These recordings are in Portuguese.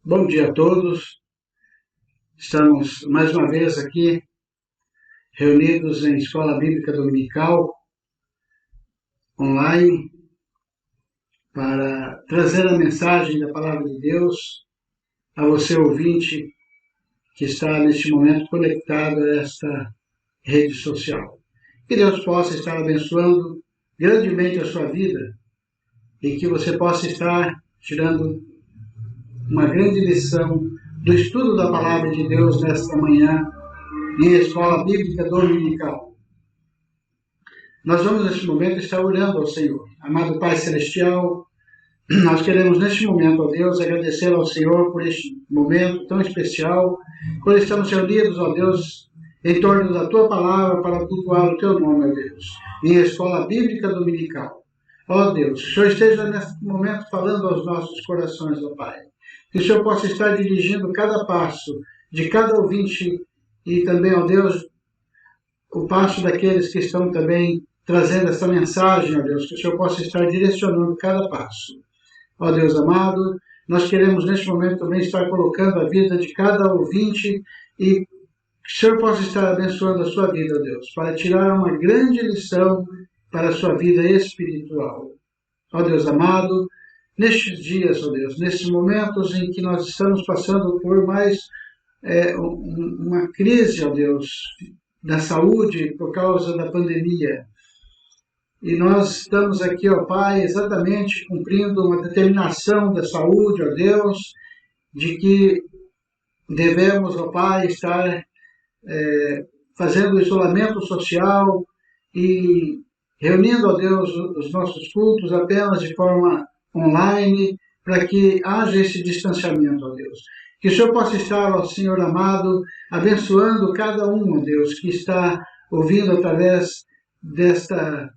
Bom dia a todos. Estamos mais uma vez aqui reunidos em Escola Bíblica Dominical online para trazer a mensagem da Palavra de Deus a você ouvinte que está neste momento conectado a esta rede social. Que Deus possa estar abençoando grandemente a sua vida e que você possa estar tirando uma grande lição do estudo da Palavra de Deus nesta manhã em Escola Bíblica Dominical. Nós vamos neste momento estar orando ao Senhor. Amado Pai Celestial, nós queremos neste momento, ó Deus, agradecer ao Senhor por este momento tão especial, por estamos reunidos, ó Deus, em torno da Tua Palavra para cultuar o Teu nome, ó Deus, em Escola Bíblica Dominical. Ó Deus, que o Senhor esteja neste momento falando aos nossos corações, ó Pai. Que o Senhor possa estar dirigindo cada passo de cada ouvinte e também, ó Deus, o passo daqueles que estão também trazendo essa mensagem, ó Deus, que o Senhor possa estar direcionando cada passo. Ó Deus amado, nós queremos neste momento também estar colocando a vida de cada ouvinte e que o Senhor possa estar abençoando a sua vida, ó Deus, para tirar uma grande lição para a sua vida espiritual. Ó Deus amado, nestes dias, ó Deus, nesses momentos em que nós estamos passando por mais uma crise, ó Deus, da saúde por causa da pandemia. E nós estamos aqui, ó Pai, exatamente cumprindo uma determinação da saúde, ó Deus, de que devemos, ó Pai, estar fazendo isolamento social e reunindo, ó Deus, os nossos cultos apenas de forma online, para que haja esse distanciamento, ó Deus. Que o Senhor possa estar, ó Senhor amado, abençoando cada um, ó Deus, que está ouvindo através desta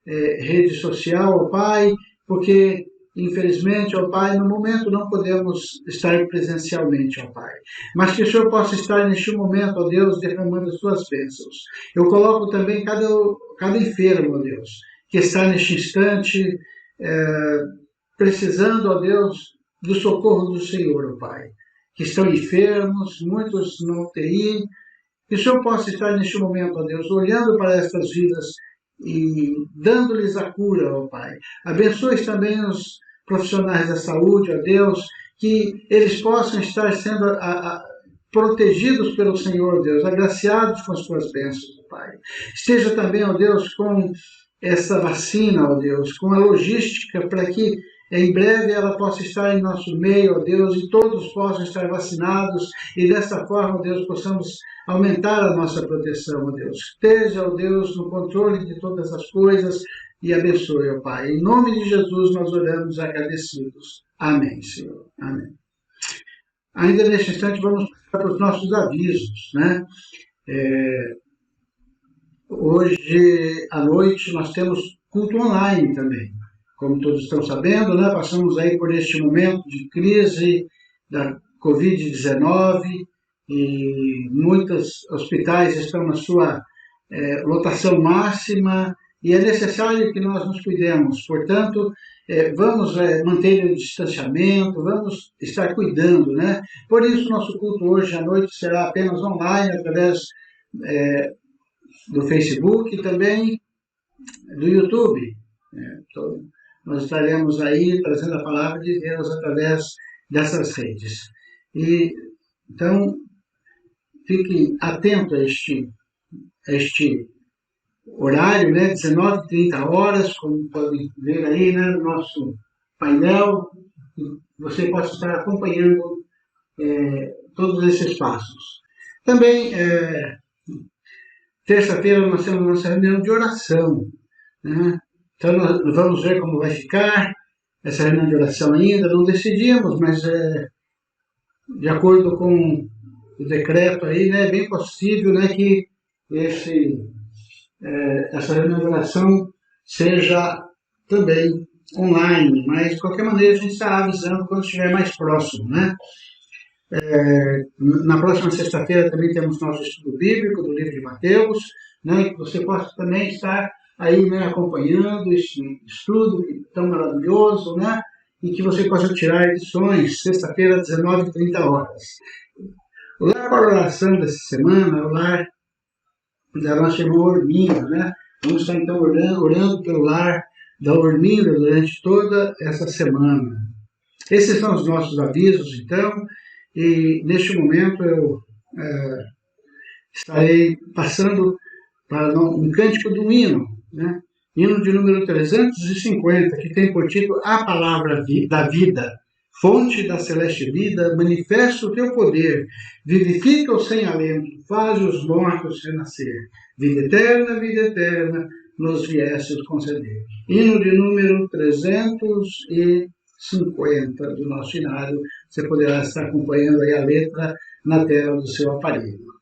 rede social, ó Pai, porque, infelizmente, ó Pai, no momento não podemos estar presencialmente, ó Pai. Mas que o Senhor possa estar neste momento, ó Deus, derramando as suas bênçãos. Eu coloco também cada enfermo, ó Deus, que está neste instante precisando, ó Deus, do socorro do Senhor, ó Pai. Que estão enfermos, muitos na UTI, que o Senhor possa estar neste momento, ó Deus, olhando para estas vidas e dando-lhes a cura, ó Pai. Abençoe também os profissionais da saúde, ó Deus, que eles possam estar sendo protegidos pelo Senhor, Deus, agraciados com as tuas bênçãos, ó Pai. Esteja também, ó Deus, com essa vacina, ó Deus, com a logística para que em breve ela possa estar em nosso meio, ó Deus, e todos possam estar vacinados, e desta forma, ó Deus, possamos aumentar a nossa proteção, ó Deus. Esteja, ó Deus, no controle de todas as coisas e abençoe, ó Pai. Em nome de Jesus nós oramos agradecidos. Amém, Senhor. Amém. Ainda neste instante vamos passar para os nossos avisos, né? Hoje à noite nós temos culto online também. Como todos estão sabendo, né, passamos aí por este momento de crise da Covid-19 e muitos hospitais estão na sua lotação máxima e é necessário que nós nos cuidemos. Portanto, vamos manter o distanciamento, vamos estar cuidando, né? Por isso, nosso culto hoje à noite será apenas online, através do Facebook e também do YouTube. Então, nós estaremos aí trazendo a palavra de Deus através dessas redes. E, então, fiquem atentos a este horário, né, 19h30, como podem ver aí, né, no nosso painel, você possa estar acompanhando todos esses passos. Também, terça-feira nós temos nossa reunião de oração, né? Então, nós vamos ver como vai ficar essa reunião de oração ainda, não decidimos, mas de acordo com o decreto aí, né, é bem possível, né, que essa reunião de oração seja também online, mas de qualquer maneira a gente está avisando quando estiver mais próximo, né? Na próxima sexta-feira também temos nosso estudo bíblico do livro de Mateus, né, que você possa também estar aí, né, acompanhando esse estudo tão maravilhoso, né? e que você possa tirar lições, sexta-feira, 19h30. O lar para oração dessa semana é o lar da nossa irmã Orminda, né? Vamos estar então orando pelo lar da Orminda durante toda essa semana. Esses são os nossos avisos, então, e neste momento eu estarei passando para um cântico do hino, né? Hino de número 350, que tem por título A Palavra da Vida, fonte da celeste vida, manifesta o teu poder, vivifica os sem alento, faz os mortos renascer. Vida eterna, nos viestes conceder. Hino de número 350 do nosso hinário. Você poderá estar acompanhando aí a letra na tela do seu aparelho.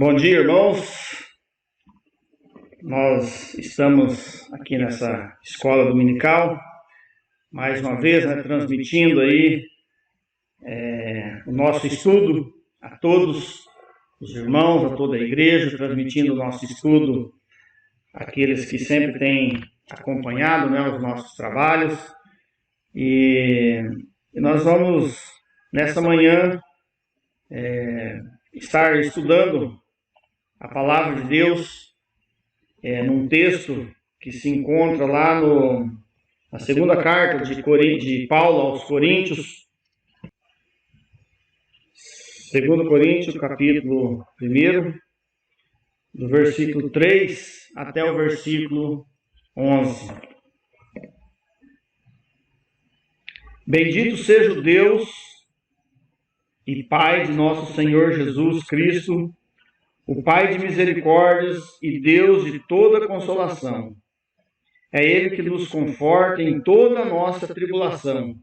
Bom dia, irmãos. Nós estamos aqui nessa escola dominical, mais uma vez, transmitindo aí o nosso estudo a todos os irmãos, a toda a igreja, transmitindo o nosso estudo àqueles que sempre têm acompanhado os nossos trabalhos. E nós vamos, nessa manhã, estar estudando a palavra de Deus num texto que se encontra lá na segunda carta de Paulo aos Coríntios, 2 Coríntios, capítulo 1, do versículo 3 até o versículo 11. Bendito seja o Deus e Pai de nosso Senhor Jesus Cristo, o Pai de misericórdias e Deus de toda consolação. É Ele que nos conforta em toda a nossa tribulação,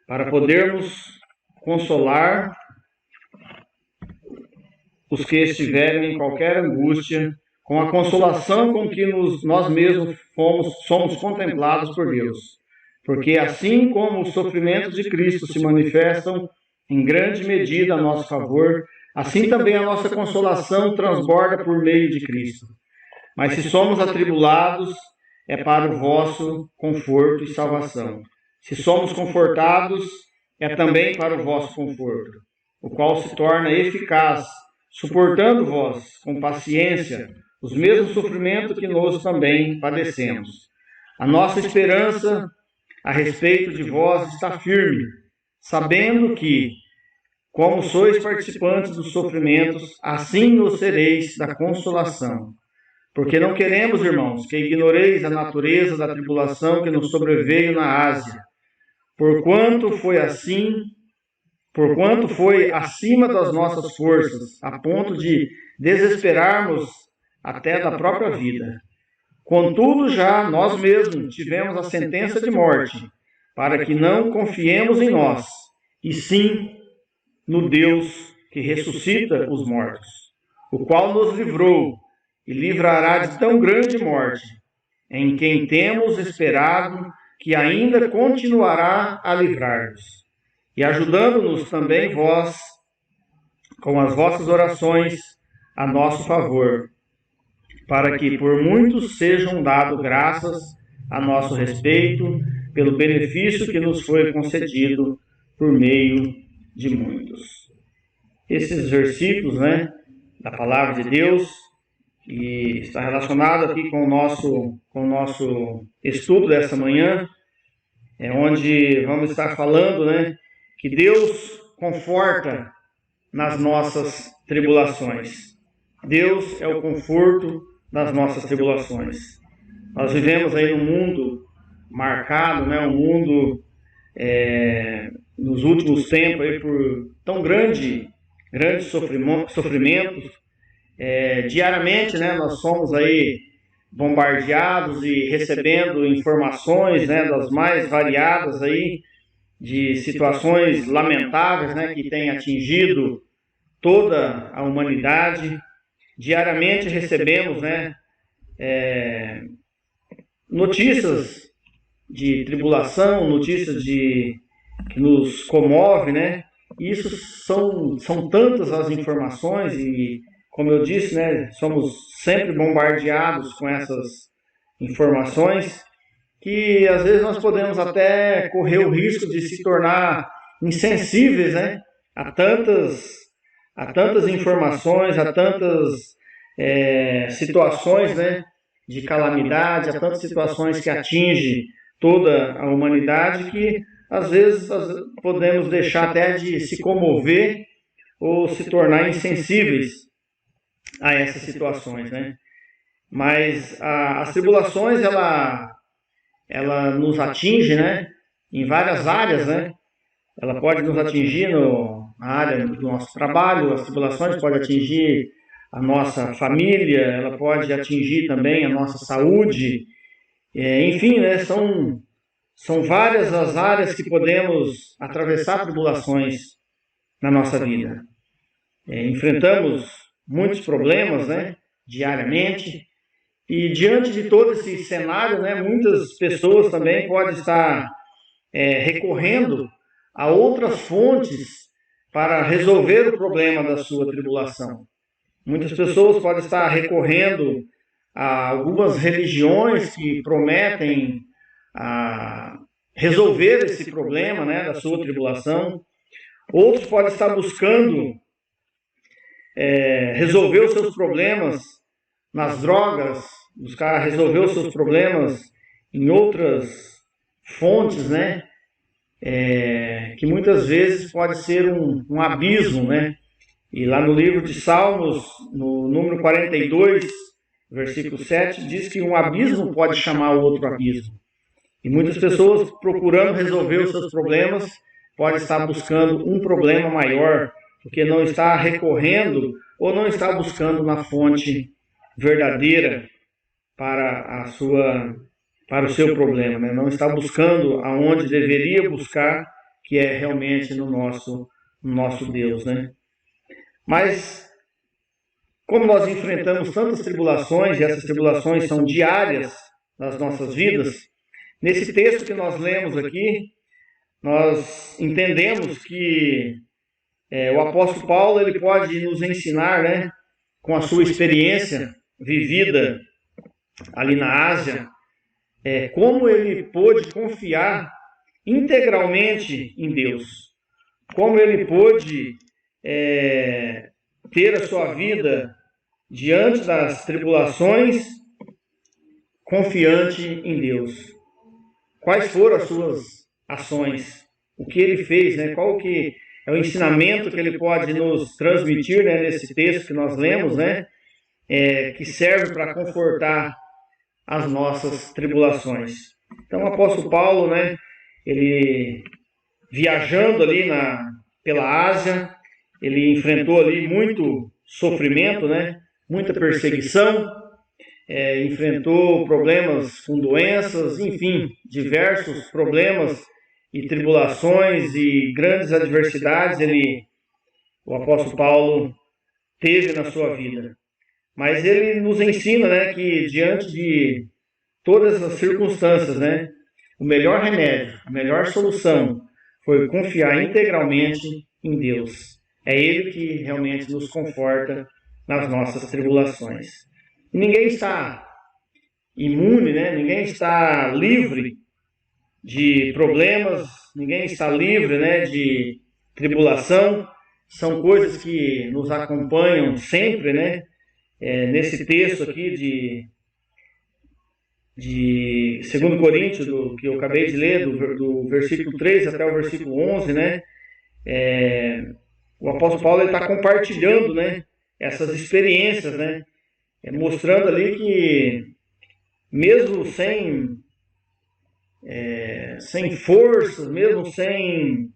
para podermos consolar os que estiverem em qualquer angústia, com a consolação com que nós mesmos somos contemplados por Deus. Porque assim como os sofrimentos de Cristo se manifestam em grande medida a nosso favor, assim também a nossa consolação transborda por meio de Cristo. Mas se somos atribulados, é para o vosso conforto e salvação. Se somos confortados, é também para o vosso conforto, o qual se torna eficaz, suportando vós, com paciência, os mesmos sofrimentos que nós também padecemos. A nossa esperança a respeito de vós está firme, sabendo que, como sois participantes dos sofrimentos, assim o sereis da consolação. Porque não queremos, irmãos, que ignoreis a natureza da tribulação que nos sobreveio na Ásia, porquanto foi acima das nossas forças, a ponto de desesperarmos até da própria vida. Contudo, já nós mesmos tivemos a sentença de morte, para que não confiemos em nós, e sim no Deus que ressuscita os mortos, o qual nos livrou e livrará de tão grande morte, em quem temos esperado que ainda continuará a livrar-nos, e ajudando-nos também vós, com as vossas orações, a nosso favor, para que por muitos sejam dadas graças a nosso respeito, pelo benefício que nos foi concedido por meio de muitos. Esses versículos, da palavra de Deus, que está relacionado aqui com o nosso estudo dessa manhã, onde vamos estar falando, que Deus conforta nas nossas tribulações. Deus é o conforto das nossas tribulações. Nós vivemos aí num mundo marcado, um mundo nos últimos tempos aí por tão grandes sofrimentos. Diariamente, nós somos aí bombardeados e recebendo informações, das mais variadas aí, de situações lamentáveis, que têm atingido toda a humanidade. Diariamente recebemos, notícias de tribulação, notícias que nos comovem, E isso são tantas as informações e, como eu disse, somos sempre bombardeados com essas informações que às vezes nós podemos até correr o risco de se tornar insensíveis, a tantas informações, a tantas situações, de calamidade, a tantas situações que atingem toda a humanidade que às vezes podemos deixar até de se comover ou se tornar insensíveis a essas situações, Mas as tribulações, ela nos atinge, em várias áreas, Ela pode nos atingir na área do nosso trabalho, as tribulações podem atingir a nossa família, ela pode atingir também a nossa saúde, enfim, são várias as áreas que podemos atravessar tribulações na nossa vida. Enfrentamos muitos problemas, diariamente, e diante de todo esse cenário, muitas pessoas também podem estar recorrendo a outras fontes para resolver o problema da sua tribulação. Muitas pessoas podem estar recorrendo a algumas religiões que prometem resolver esse problema, da sua tribulação. Outros podem estar buscando resolver os seus problemas nas drogas, buscar resolver os seus problemas em outras fontes, que muitas vezes pode ser um abismo, E lá no livro de Salmos, no número 42, versículo 7, diz que um abismo pode chamar outro abismo. E muitas pessoas, procurando resolver os seus problemas, podem estar buscando um problema maior, porque não está recorrendo ou não está buscando na fonte verdadeira para o seu problema, né? Não está buscando aonde deveria buscar, que é realmente no nosso Deus, né? Mas como nós enfrentamos tantas tribulações, e essas tribulações são diárias nas nossas vidas, nesse texto que nós lemos aqui, nós entendemos que o apóstolo Paulo ele pode nos ensinar, né, com a sua experiência vivida ali na Ásia, como ele pôde confiar integralmente em Deus, como ele pôde ter a sua vida diante das tribulações confiante em Deus. Quais foram as suas ações? O que ele fez, né? Qual que é o ensinamento que ele pode nos transmitir, né, nesse texto que nós lemos, né? Que serve para confortar as nossas tribulações. Então o apóstolo Paulo, né, ele viajando ali pela Ásia, ele enfrentou ali muito sofrimento, né, muita perseguição, enfrentou problemas com doenças, enfim, diversos problemas e tribulações e grandes adversidades o apóstolo Paulo teve na sua vida. Mas ele nos ensina, né, que diante de todas as circunstâncias, né, o melhor remédio, a melhor solução foi confiar integralmente em Deus. É Ele que realmente nos conforta nas nossas tribulações. E ninguém está imune, né? Ninguém está livre de problemas, ninguém está livre, né, de tribulação. São coisas que nos acompanham sempre, né? Nesse texto aqui de 2 Coríntios, que eu acabei de ler, do versículo 3 até o versículo 11, né? O apóstolo Paulo está compartilhando, né, essas experiências, né? Mostrando ali que mesmo sem forças, mesmo sem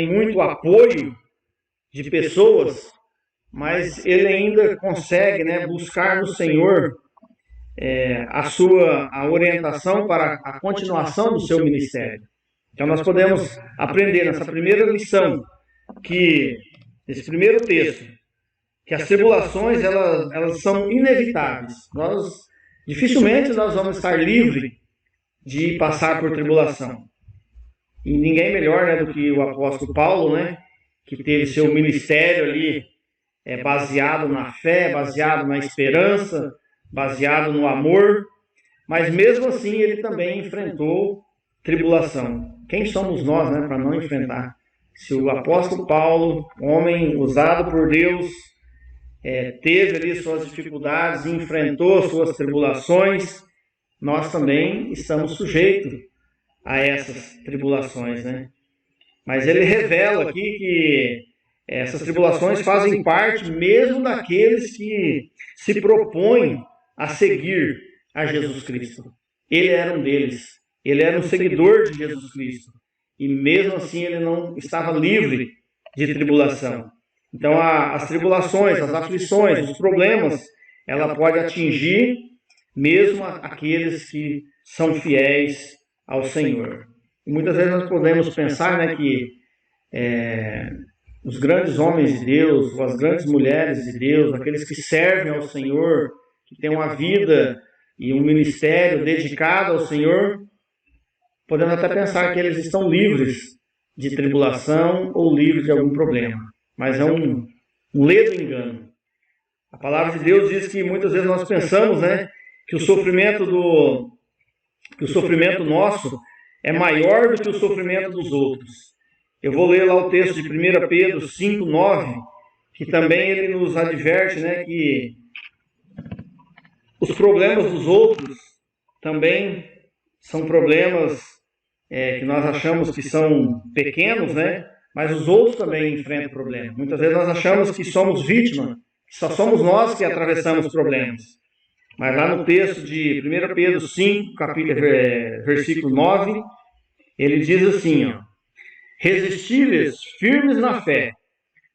muito apoio de pessoas, mas ele ainda consegue, né, buscar no Senhor a orientação para a continuação do seu ministério. Então nós podemos aprender nessa primeira lição, nesse primeiro texto, que as tribulações elas são inevitáveis. Dificilmente nós vamos estar livres de passar por tribulação. E ninguém melhor, né, do que o apóstolo Paulo, né, que teve seu ministério ali baseado na fé, baseado na esperança, baseado no amor, mas mesmo assim ele também enfrentou tribulação. Quem somos nós, né, para não enfrentar? Se o apóstolo Paulo, homem usado por Deus, teve ali suas dificuldades e enfrentou suas tribulações, nós também estamos sujeitos a essas tribulações, né? Mas ele revela aqui que essas tribulações fazem parte mesmo daqueles que se propõem a seguir a Jesus Cristo. Ele era um deles. Ele era um seguidor de Jesus Cristo. E mesmo assim ele não estava livre de tribulação. Então as tribulações, as aflições, os problemas, ela pode atingir mesmo aqueles que são fiéis ao Senhor. E muitas vezes nós podemos pensar, né, que os grandes homens de Deus, ou as grandes mulheres de Deus, aqueles que servem ao Senhor, que têm uma vida e um ministério dedicado ao Senhor, podemos até pensar que eles estão livres de tribulação ou livres de algum problema. Mas é um ledo engano. A palavra de Deus diz que muitas vezes nós pensamos, né, que o sofrimento nosso é maior do que o sofrimento dos outros. Eu vou ler lá o texto de 1 Pedro 5:9, que também ele nos adverte, né, que os problemas dos outros também são problemas que nós achamos que são pequenos, né? mas os outros também enfrentam problemas. Muitas vezes nós achamos que somos vítima, que só somos nós que atravessamos problemas. Mas lá no texto de 1 Pedro 5, versículo 9, ele diz assim, ó: resistir-lhes firmes na fé,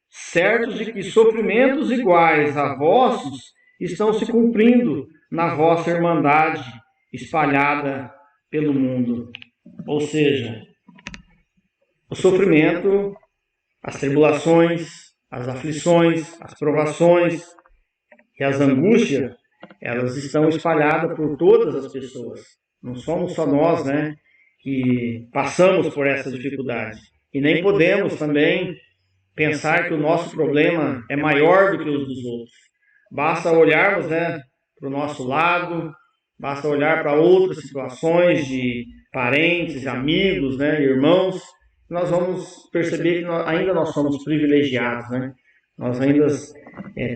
certos de que sofrimentos iguais a vossos estão se cumprindo na vossa irmandade espalhada pelo mundo. Ou seja, o sofrimento, as tribulações, as aflições, as provações e as angústias, elas estão espalhadas por todas as pessoas. Não somos só nós, né, que passamos por essa dificuldade. E nem podemos também pensar que o nosso problema é maior do que os dos outros. Basta olharmos, né, para o nosso lado, basta olhar para outras situações de parentes, amigos, né, irmãos, nós vamos perceber que ainda nós somos privilegiados, né? Nós ainda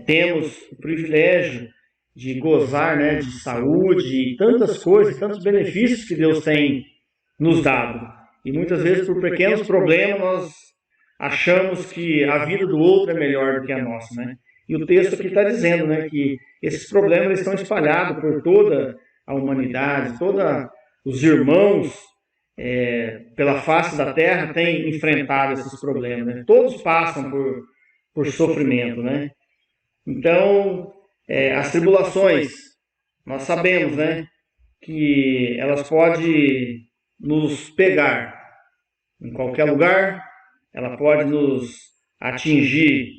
temos o privilégio de gozar, né, de saúde e tantas coisas, tantos benefícios que Deus tem nos dado. E muitas vezes, por pequenos problemas, nós achamos que a vida do outro é melhor do que a nossa, né? E o texto aqui está dizendo, né, que esses problemas estão espalhados por toda a humanidade, todos os irmãos pela face da terra têm enfrentado esses problemas, né? Todos passam por sofrimento, né? Então, as tribulações, nós sabemos, né, que elas podem nos pegar em qualquer lugar, ela pode nos atingir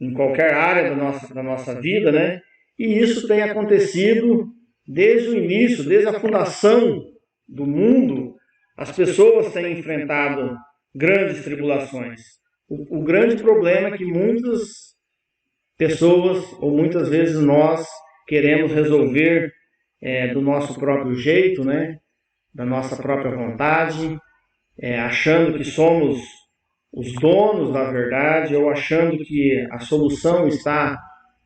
em qualquer área da nossa vida, né? E isso tem acontecido desde o início, desde a fundação do mundo. As pessoas têm enfrentado grandes tribulações. O grande problema é que muitas pessoas, ou muitas vezes nós, queremos resolver do nosso próprio jeito, né? Da nossa própria vontade, achando que somos os donos da verdade, ou achando que a solução está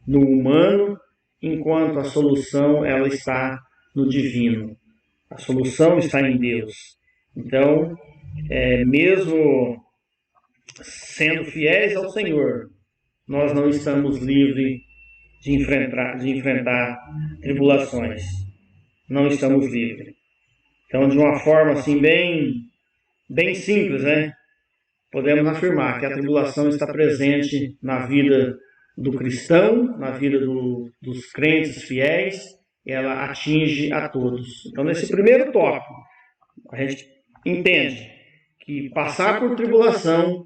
no humano, enquanto a solução ela está no divino. A solução está em Deus. Então, mesmo sendo fiéis ao Senhor, nós não estamos livres de enfrentar tribulações. Não estamos livres. Então, de uma forma assim bem simples, né? Podemos afirmar que a tribulação está presente na vida do cristão, na vida dos crentes fiéis, e ela atinge a todos. Então, nesse primeiro tópico, a gente entende que passar por tribulação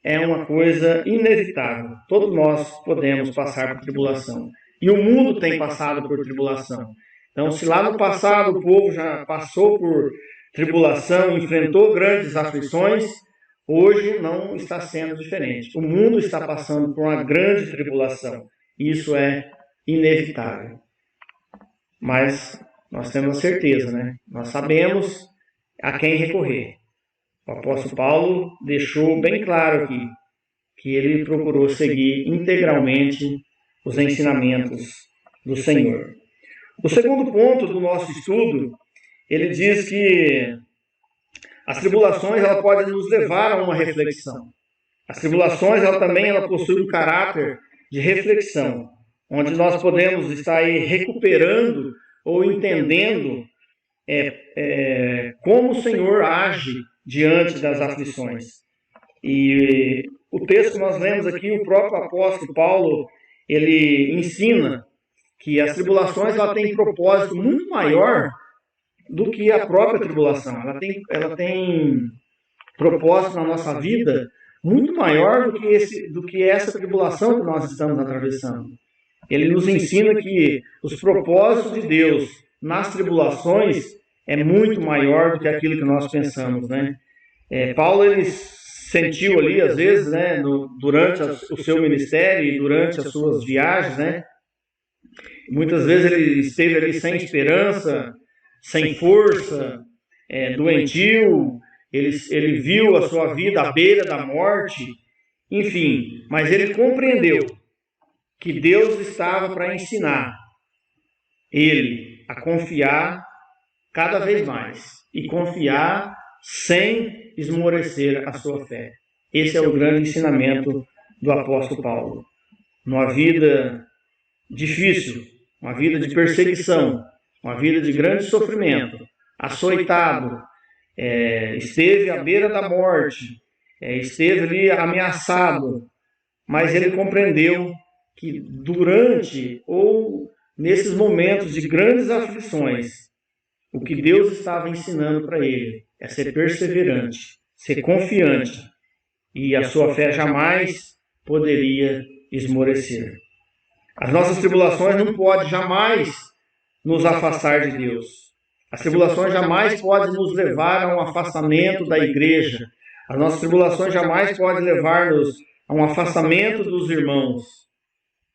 é uma coisa inevitável. Todos nós podemos passar por tribulação. E o mundo tem passado por tribulação. Então, se lá no passado o povo já passou por tribulação, enfrentou grandes aflições, hoje não está sendo diferente. O mundo está passando por uma grande tribulação. Isso é inevitável. Mas nós temos certeza, né? Nós sabemos a quem recorrer. O apóstolo Paulo deixou bem claro aqui que ele procurou seguir integralmente os ensinamentos do Senhor. O segundo ponto do nosso estudo, ele diz que as tribulações ela podem nos levar a uma reflexão. As tribulações ela possuem um caráter de reflexão, onde nós podemos estar aí recuperando ou entendendo como o Senhor age diante das aflições. E o texto que nós lemos aqui, o próprio apóstolo Paulo, ele ensina que as tribulações ela têm propósito muito maior do que a própria tribulação. Ela tem propósito na nossa vida muito maior do que essa tribulação que nós estamos atravessando. Ele nos ensina que os propósitos de Deus nas tribulações é muito maior do que aquilo que nós pensamos, né? Paulo ele sentiu ali, às vezes, né, durante o seu ministério e durante as suas viagens, né? Muitas vezes ele esteve ali sem esperança, sem força, doentio, ele viu a sua vida à beira da morte, enfim, mas ele compreendeu que Deus estava para ensinar ele a confiar cada vez mais e confiar sem esmorecer a sua fé. Esse é o grande ensinamento do apóstolo Paulo. Numa vida difícil, uma vida de perseguição, uma vida de grande sofrimento, açoitado, esteve à beira da morte, esteve ali ameaçado, mas ele compreendeu que durante ou nesses momentos de grandes aflições, o que Deus estava ensinando para ele é ser perseverante, ser confiante, e a sua fé jamais poderia esmorecer. As nossas tribulações não podem jamais nos afastar de Deus. As tribulações jamais podem nos levar a um afastamento da igreja. As nossas tribulações jamais podem levar-nos a um afastamento dos irmãos.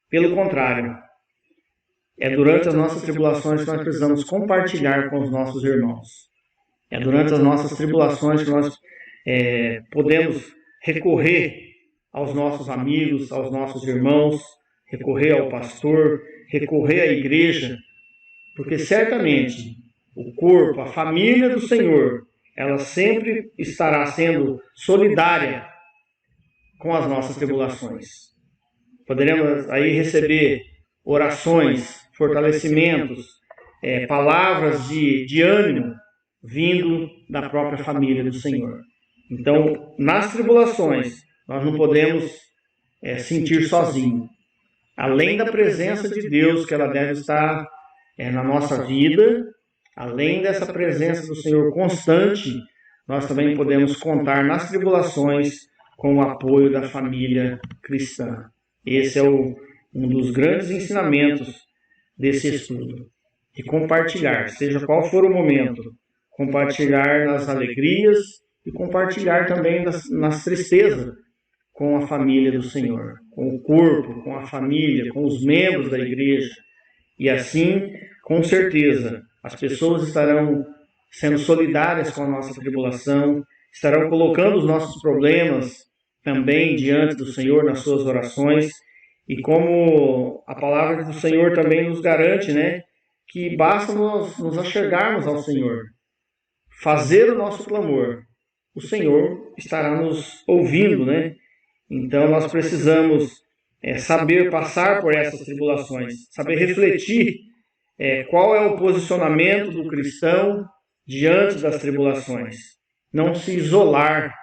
Pelo contrário, é durante as nossas tribulações que nós precisamos compartilhar com os nossos irmãos. É durante as nossas tribulações que nós podemos recorrer aos nossos amigos, aos nossos irmãos, recorrer ao pastor, recorrer à igreja, porque certamente o corpo, a família do Senhor, ela sempre estará sendo solidária com as nossas tribulações. Poderemos aí receber orações, fortalecimentos, palavras de ânimo vindo da própria família do Senhor. Então, nas tribulações, nós não podemos sentir sozinhos. Além da presença de Deus, que ela deve estar na nossa vida, além dessa presença do Senhor constante, nós também podemos contar nas tribulações com o apoio da família cristã. Esse é um dos grandes ensinamentos desse estudo. De compartilhar, seja qual for o momento, compartilhar nas alegrias e compartilhar também nas tristezas com a família do Senhor, com o corpo, com a família, com os membros da igreja. E assim, com certeza, as pessoas estarão sendo solidárias com a nossa tribulação, estarão colocando os nossos problemas também diante do Senhor nas suas orações. E como a palavra do Senhor também nos garante, né, que basta nos achegarmos ao Senhor, fazer o nosso clamor, o Senhor estará nos ouvindo, né? Então nós precisamos saber passar por essas tribulações, saber refletir qual é o posicionamento do cristão diante das tribulações. Não se isolar,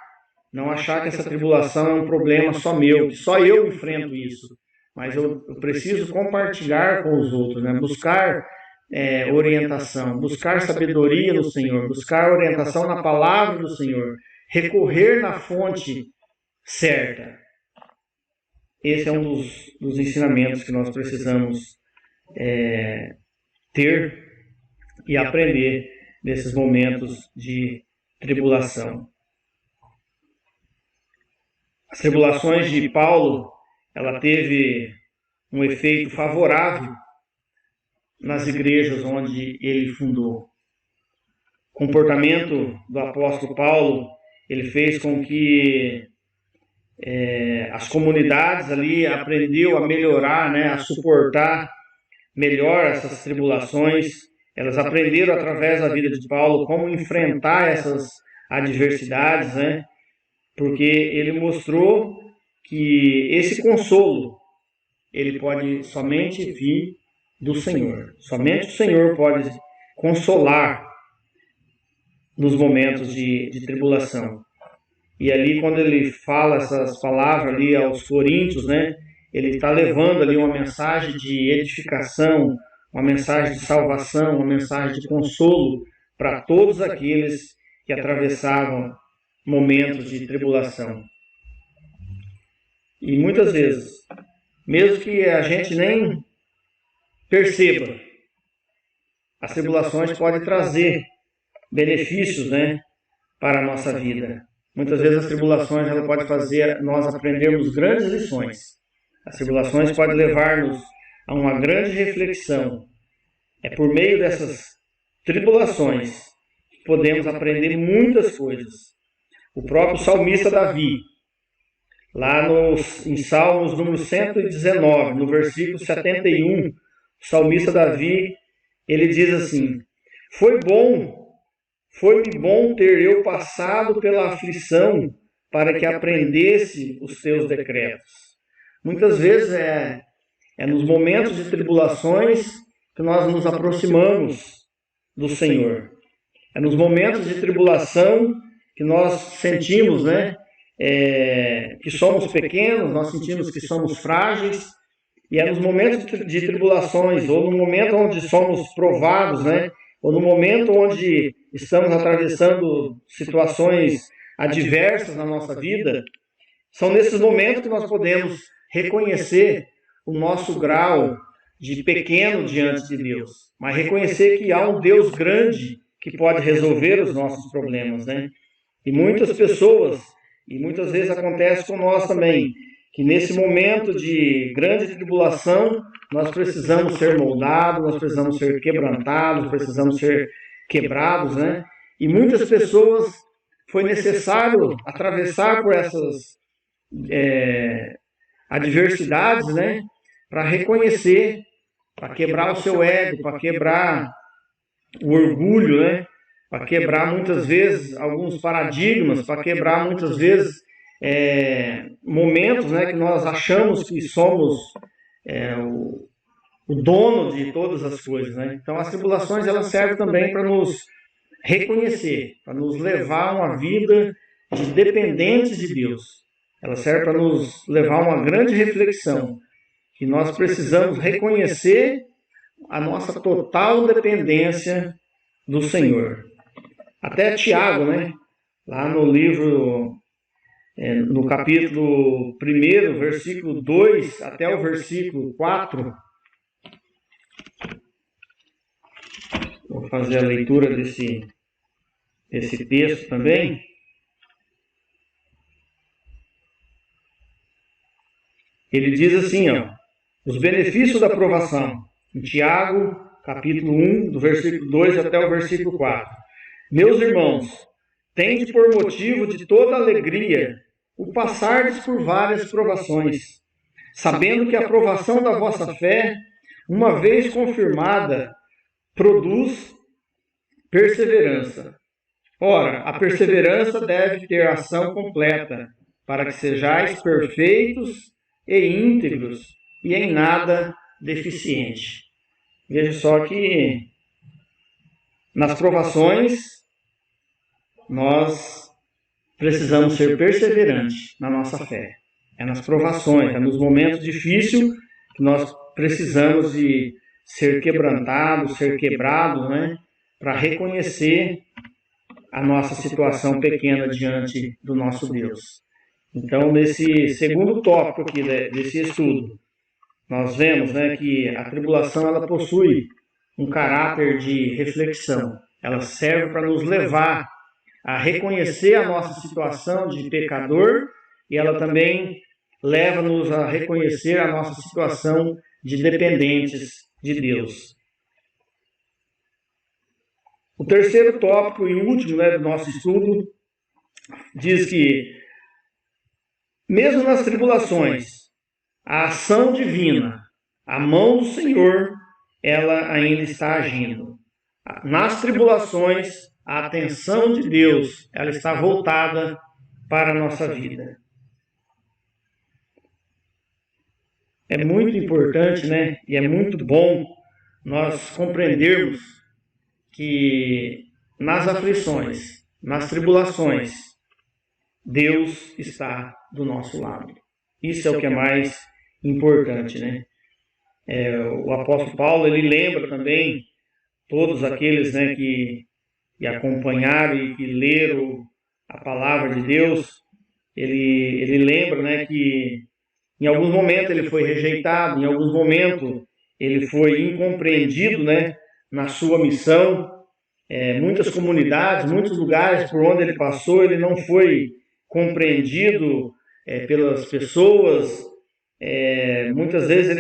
não achar que essa tribulação é um problema só meu, que só eu enfrento isso. Mas eu preciso compartilhar com os outros, né? Buscar orientação, buscar sabedoria no Senhor, buscar orientação na palavra do Senhor, recorrer na fonte certa. Esse é um dos ensinamentos que nós precisamos ter e aprender nesses momentos de tribulação. As tribulações de Paulo, ela teve um efeito favorável nas igrejas onde ele fundou. O comportamento do apóstolo Paulo, ele fez com que as comunidades ali aprendeu a melhorar, né, a suportar melhor essas tribulações. Elas aprenderam através da vida de Paulo como enfrentar essas adversidades, né, porque ele mostrou que esse consolo ele pode somente vir do Senhor. Somente o Senhor pode consolar nos momentos de tribulação. E ali, quando ele fala essas palavras ali aos coríntios, né, ele está levando ali uma mensagem de edificação, uma mensagem de salvação, uma mensagem de consolo para todos aqueles que atravessavam momentos de tribulação. E muitas vezes, mesmo que a gente nem perceba, as tribulações podem trazer benefícios, né, para a nossa vida. Muitas vezes as tribulações ela pode fazer nós aprendermos grandes lições. As tribulações podem levar-nos a uma grande reflexão. É por meio dessas tribulações que podemos aprender muitas coisas. O próprio salmista Davi, lá em Salmos número 119, no versículo 71, o salmista Davi, ele diz assim: foi-me bom ter eu passado pela aflição para que aprendesse os seus decretos. Muitas vezes é nos momentos de tribulações que nós nos aproximamos do Senhor. É nos momentos de tribulação que nós sentimos, né, que somos pequenos, nós sentimos que somos frágeis, e é nos momentos de tribulações, ou no momento onde somos provados, né, ou no momento onde estamos atravessando situações adversas na nossa vida, são nesses momentos que nós podemos reconhecer o nosso grau de pequeno diante de Deus, mas reconhecer que há um Deus grande que pode resolver os nossos problemas, né? E muitas pessoas, e muitas vezes acontece com nós também, que nesse momento de grande tribulação, nós precisamos ser moldados, nós precisamos ser quebrantados, precisamos ser quebrados, né? E muitas pessoas foi necessário atravessar por essas adversidades, né? Para reconhecer, para quebrar o seu ego, para quebrar o orgulho, né? Para quebrar muitas vezes alguns paradigmas, para quebrar muitas vezes momentos, né, que nós achamos que somos o dono de todas as coisas, né? Então as tribulações elas servem também para nos reconhecer, para nos levar a uma vida de dependentes de Deus. Ela serve para nos levar a uma grande reflexão, que nós precisamos reconhecer a nossa total dependência do Senhor. Até Tiago, né? Lá no livro, no capítulo 1, versículo 2 até o versículo 4, vou fazer a leitura desse texto também. Ele diz assim, ó, os benefícios da aprovação, em Tiago, capítulo 1, do versículo 2 até o versículo 4. Meus irmãos, tende por motivo de toda alegria o passardes por várias provações, sabendo que a aprovação da vossa fé, uma vez confirmada, produz perseverança. Ora, a perseverança deve ter ação completa, para que sejais perfeitos e íntegros e em nada deficiente. Veja só que nas provações nós precisamos ser perseverantes na nossa fé. É nas provações, é nos momentos difíceis que nós precisamos de ser quebrantados, ser quebrados, né, para reconhecer a nossa situação pequena diante do nosso Deus. Então, nesse segundo tópico aqui desse estudo, nós vemos, né, que a tribulação ela possui um caráter de reflexão. Ela serve para nos levar a reconhecer a nossa situação de pecador e ela também leva-nos a reconhecer a nossa situação de dependentes de Deus. O terceiro tópico e último, né, do nosso estudo diz que, mesmo nas tribulações, a ação divina, a mão do Senhor, ela ainda está agindo. Nas tribulações, a atenção de Deus, ela está voltada para a nossa vida. É muito importante, né? E é muito bom nós compreendermos que nas aflições, nas tribulações, Deus está do nosso lado. Isso é o que é mais importante, né? O apóstolo Paulo, ele lembra também todos aqueles, né, que acompanharam e que leram a palavra de Deus. Ele lembra, né, que em alguns momentos ele foi rejeitado, em alguns momentos ele foi incompreendido, né, na sua missão. Muitas comunidades, muitos lugares por onde ele passou, ele não foi compreendido pelas pessoas. Muitas vezes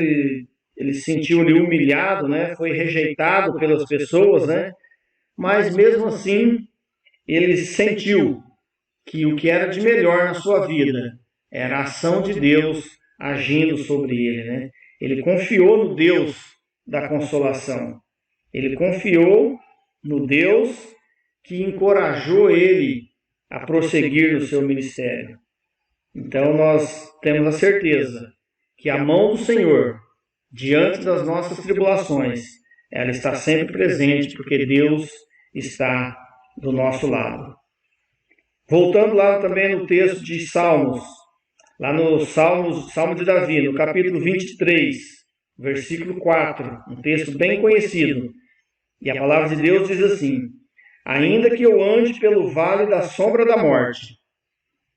ele se sentiu ali humilhado, né? Foi rejeitado pelas pessoas, né? Mas mesmo assim ele sentiu que o que era de melhor na sua vida era a ação de Deus agindo sobre ele, né? Ele confiou no Deus da consolação. Ele confiou no Deus que encorajou ele a prosseguir no seu ministério. Então nós temos a certeza que a mão do Senhor, diante das nossas tribulações, ela está sempre presente, porque Deus está do nosso lado. Voltando lá também no texto de Salmos, lá no Salmo de Davi, no capítulo 23, versículo 4, um texto bem conhecido. E a palavra de Deus diz assim: ainda que eu ande pelo vale da sombra da morte,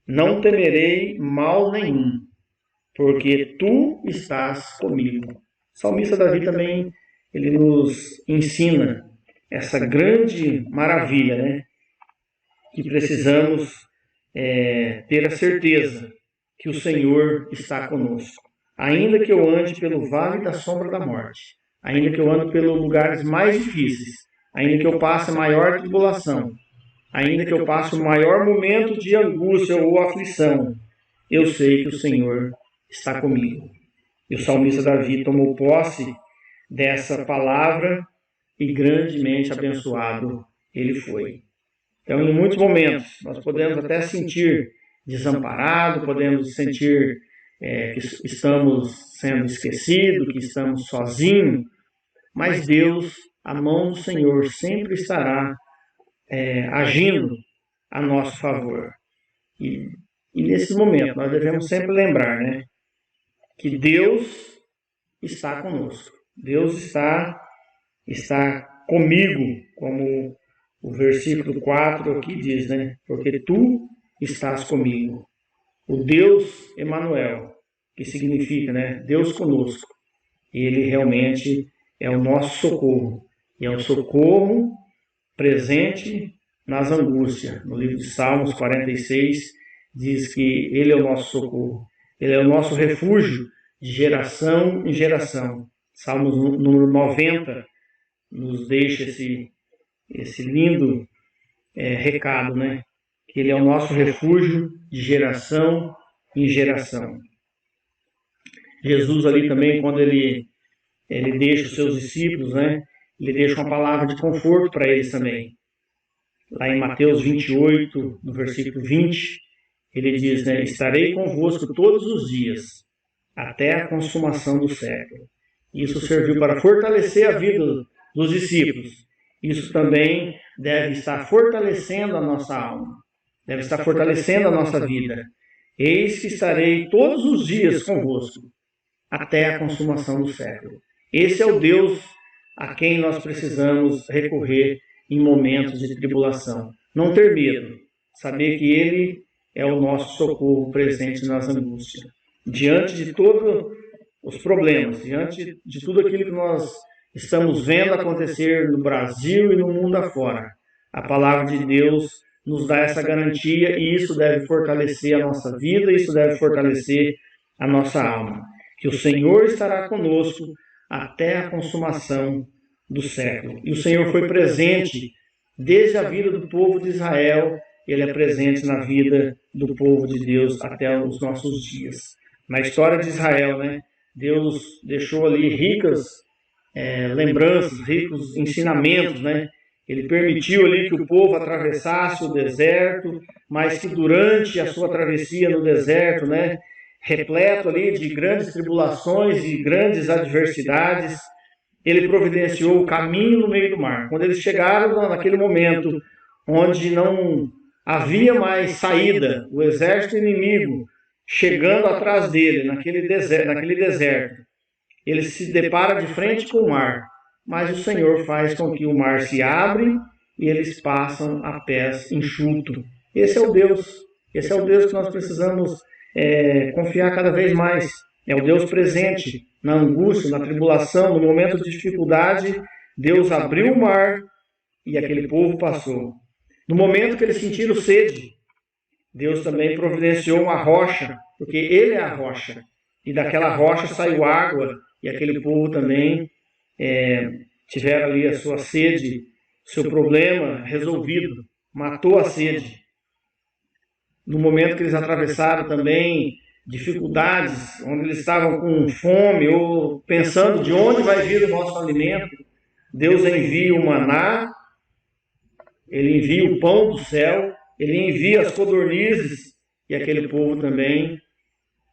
não temerei mal nenhum, porque tu estás comigo. O salmista Davi também, ele nos ensina essa grande maravilha, né? Que precisamos ter a certeza que o Senhor está conosco. Ainda que eu ande pelo vale da sombra da morte, ainda que eu ande pelos lugares mais difíceis, ainda que eu passe a maior tribulação, ainda que eu passe o maior momento de angústia ou aflição, eu sei que o Senhor está comigo. E o salmista Davi tomou posse dessa palavra e grandemente abençoado ele foi. Então, em muitos momentos, nós podemos até sentir desamparado, podemos sentir que estamos sendo esquecidos, que estamos sozinhos, mas Deus, a mão do Senhor, sempre estará agindo a nosso favor. E nesse momento, nós devemos sempre lembrar, né, que Deus está conosco. Deus está comigo, como o versículo 4 aqui diz, né? Porque tu estás comigo. O Deus Emanuel, que significa, né, Deus conosco. Ele realmente é o nosso socorro. E é um socorro presente nas angústias. No livro de Salmos 46, diz que ele é o nosso socorro. Ele é o nosso refúgio de geração em geração. Salmos número 90 nos deixa esse lindo recado, né? Que ele é o nosso refúgio de geração em geração. Jesus ali também, quando ele deixa os seus discípulos, né? Ele deixa uma palavra de conforto para eles também. Lá em Mateus 28, no versículo 20, ele diz, né? Estarei convosco todos os dias, até a consumação do século. Isso serviu para fortalecer a vida dos discípulos. Isso também deve estar fortalecendo a nossa alma, deve estar fortalecendo a nossa vida. Eis que estarei todos os dias convosco, até a consumação do século. Esse é o Deus a quem nós precisamos recorrer em momentos de tribulação. Não ter medo, saber que Ele é o nosso socorro presente nas angústias. Diante de todos os problemas, diante de tudo aquilo que nós estamos vendo acontecer no Brasil e no mundo afora, a palavra de Deus nos dá essa garantia e isso deve fortalecer a nossa vida, isso deve fortalecer a nossa alma. Que o Senhor estará conosco até a consumação do século. E o Senhor foi presente desde a vida do povo de Israel, Ele é presente na vida do povo de Deus até os nossos dias. Na história de Israel, né, Deus deixou ali ricas lembranças, ricos ensinamentos, né? Ele permitiu ali que o povo atravessasse o deserto, mas que durante a sua travessia no deserto, né, repleto ali de grandes tribulações e grandes adversidades, ele providenciou o caminho no meio do mar. Quando eles chegaram naquele momento onde não havia mais saída, o exército inimigo chegando atrás dele, naquele deserto, ele se depara de frente com o mar, mas o Senhor faz com que o mar se abre e eles passam a pés enxuto. Esse é o Deus que nós precisamos confiar cada vez mais. É o Deus presente na angústia, na tribulação, no momento de dificuldade. Deus abriu o mar e aquele povo passou. No momento que eles sentiram sede, Deus também providenciou uma rocha, porque Ele é a rocha. E daquela rocha saiu água, e aquele povo também tiveram ali a sua sede, seu problema resolvido, matou a sede. No momento que eles atravessaram também dificuldades, onde eles estavam com fome ou pensando de onde vai vir o nosso alimento, Deus envia o maná, Ele envia o pão do céu ele envia as codornizes e aquele povo também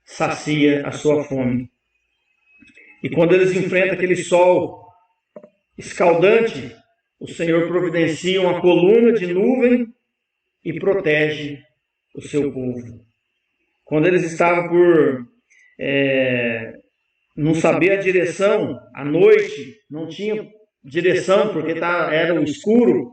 sacia a sua fome. E quando eles enfrentam aquele sol escaldante, o Senhor providencia uma coluna de nuvem e protege o seu povo. Quando eles estavam por não saber a direção, à noite, não tinha direção porque era o escuro,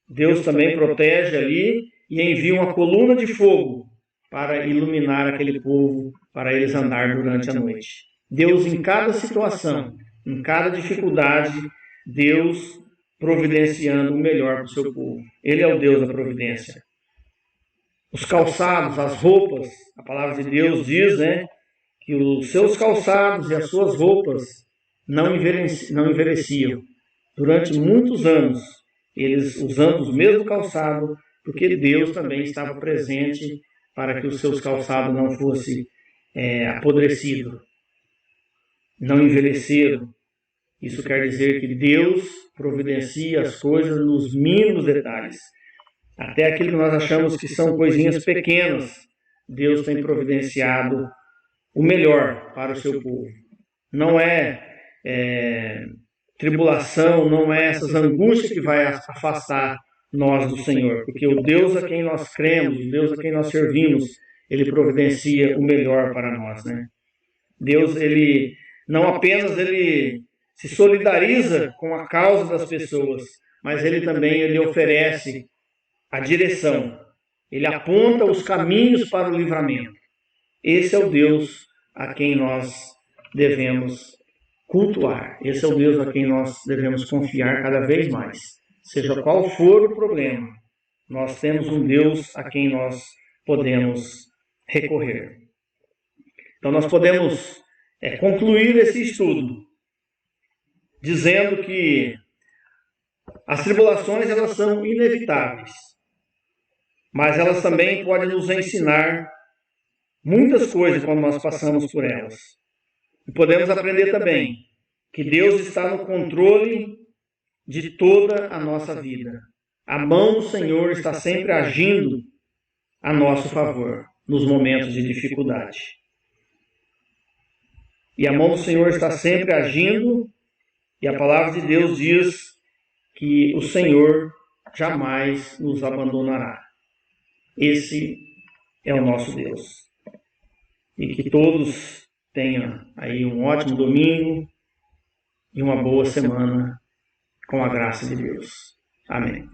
Deus também protege ali e envia uma coluna de fogo para iluminar aquele povo, para eles andar durante a noite. Deus, em cada situação, em cada dificuldade, Deus providenciando o melhor para o seu povo. Ele é o Deus da providência. Os calçados, as roupas, a palavra de Deus diz, que os seus calçados e as suas roupas não envelheciam. Durante muitos anos, eles usando os mesmos calçados, porque Deus também estava presente para que os seus calçados não fossem apodrecidos, não envelheceram. Isso quer dizer que Deus providencia as coisas nos mínimos detalhes. Até aquilo que nós achamos que são coisinhas pequenas, Deus tem providenciado o melhor para o seu povo. Não é tribulação, não é essas angústias que vai afastar nós do Senhor, porque o Deus a quem nós cremos, o Deus a quem nós servimos, ele providencia o melhor para nós, né? Deus, ele não apenas ele se solidariza com a causa das pessoas, mas ele também ele oferece a direção. Ele aponta os caminhos para o livramento. Esse é o Deus a quem nós devemos cultuar. Esse é o Deus a quem nós devemos confiar cada vez mais. Seja qual for o problema, nós temos um Deus a quem nós podemos recorrer. Então nós podemos concluir esse estudo dizendo que as tribulações elas são inevitáveis, mas elas também podem nos ensinar muitas coisas quando nós passamos por elas. E podemos aprender também que Deus está no controle de toda a nossa vida. A mão do Senhor está sempre agindo a nosso favor nos momentos de dificuldade. E a mão do Senhor está sempre agindo, e a palavra de Deus diz que o Senhor jamais nos abandonará. Esse é o nosso Deus. E que todos tenham aí um ótimo domingo e uma boa semana com a graça de Deus. Amém.